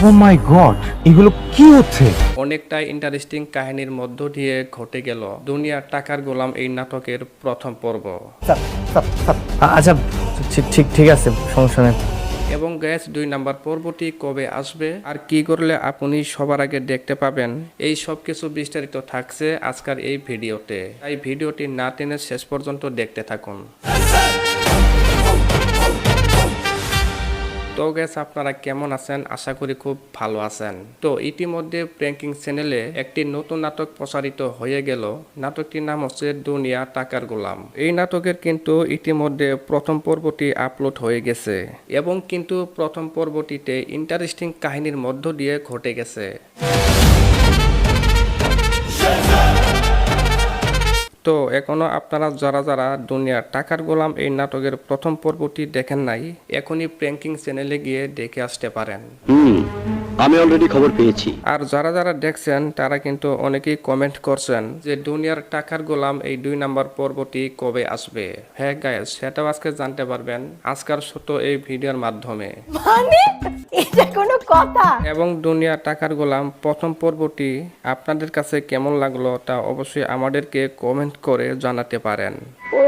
ও মাই god, এগুলো কি হচ্ছে? অনেকটাই ইন্টারেস্টিং কাহিনীর মধ্য দিয়ে ঘটে গেল দুনিয়ার টাকার গোলাম এই নাটকের প্রথম পর্ব। আচ্ছা, ঠিক আছে, সমস্যা নেই। এবং গ্যাস 2 নাম্বার পর্বটি কবে আসবে আর কি করলে আপনি সবার আগে দেখতে পাবেন, এই সব কিছু বিস্তারিত থাকছে আজকের এই ভিডিওতে, তাই ভিডিওটি না টেনে শেষ পর্যন্ত দেখতে থাকুন। তো গ্যাস আপনারা কেমন আছেন? আশা করি খুব ভালো আছেন। তো ইতিমধ্যে প্র্যাঙ্কিং চ্যানেলে একটি নতুন নাটক প্রচারিত হয়ে গেল। নাটকটির নাম হচ্ছে দুনিয়া টাকার গোলাম। এই নাটকের কিন্তু ইতিমধ্যে প্রথম পর্বটি আপলোড হয়ে গেছে এবং কিন্তু প্রথম পর্বটিতে ইন্টারেস্টিং কাহিনীর মধ্য দিয়ে ঘটে গেছে। তো এখনো আপনারা যারা যারা দুনিয়ার টাকার গোলাম এই নাটকের প্রথম পর্বটি দেখেন নাই, এখনই প্র্যাঙ্কিং চ্যানেলে গিয়ে দেখে আসতে পারেন। আমি অলরেডি খবর পেয়েছি। আর যারা যারা দেখছেন তারা কিন্তু অনেকেই কমেন্ট করছেন যে দুনিয়ার টাকার গোলাম এই 2 নাম্বার পর্বটি কবে আসবে। হ্যাঁ গাইস, সেটাও আজকে জানতে পারবেন আজকের ছোট এই ভিডিওর মাধ্যমে। মানে এটা কোনো কথা? এবং দুনিয়ার টাকার গোলাম প্রথম পর্বটি আপনাদের কাছে কেমন লাগলো তা অবশ্যই আমাদেরকে কমেন্ট করে জানাতে পারেন। ও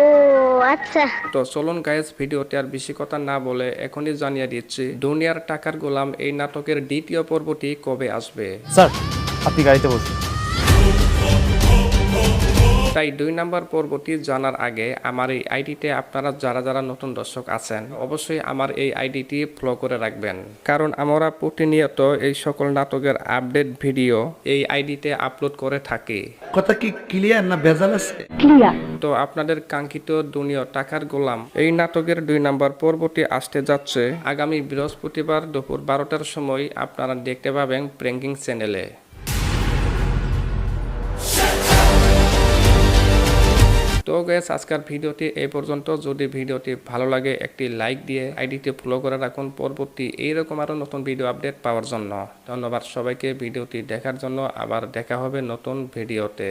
আচ্ছা। তো চলুন গাইস, ভিডিওতে আর বেশি কথা না বলে এখনই জানিয়ে দিচ্ছি দুনিয়ার টাকার গোলাম এই নাটকের দ্বিতীয় পর্বটি কবে আসবে। স্যার, আপনি গাড়িতে বসুন। তাই 2 নাম্বার পর্বটি জানার আগে আমার এই আইডিতে আপনারা যারা যারা নতুন দর্শক আছেন অবশ্যই আমার এই আইডিটি ফলো করে রাখবেন, কারণ আমরা প্রতিনিয়ত এই সকল নাটকের আপডেট ভিডিও এই আইডিতে আপলোড করে থাকি। কথা কি ক্লিয়ার না ভেজাল আছে? ক্লিয়ার। তো আপনাদের কাঙ্ক্ষিত দুনিয়া টাকার গোলাম এই নাটকের 2 নাম্বার পর্বটি আসতে যাচ্ছে আগামী বৃহস্পতিবার দুপুর 12টার সময়। আপনারা দেখতে পাবেন প্র্যাঙ্কিং চ্যানেলে। তো গাইস, আজকের ভিডিওটি এই পর্যন্ত। যদি ভিডিওটি ভালো লাগে একটি লাইক দিয়ে আইডিটি ফলো করে রাখুন পরবর্তী এইরকম আরো নতুন ভিডিও আপডেট পাওয়ার জন্য। ধন্যবাদ সবাইকে ভিডিওটি দেখার জন্য। আবার দেখা হবে নতুন ভিডিওতে।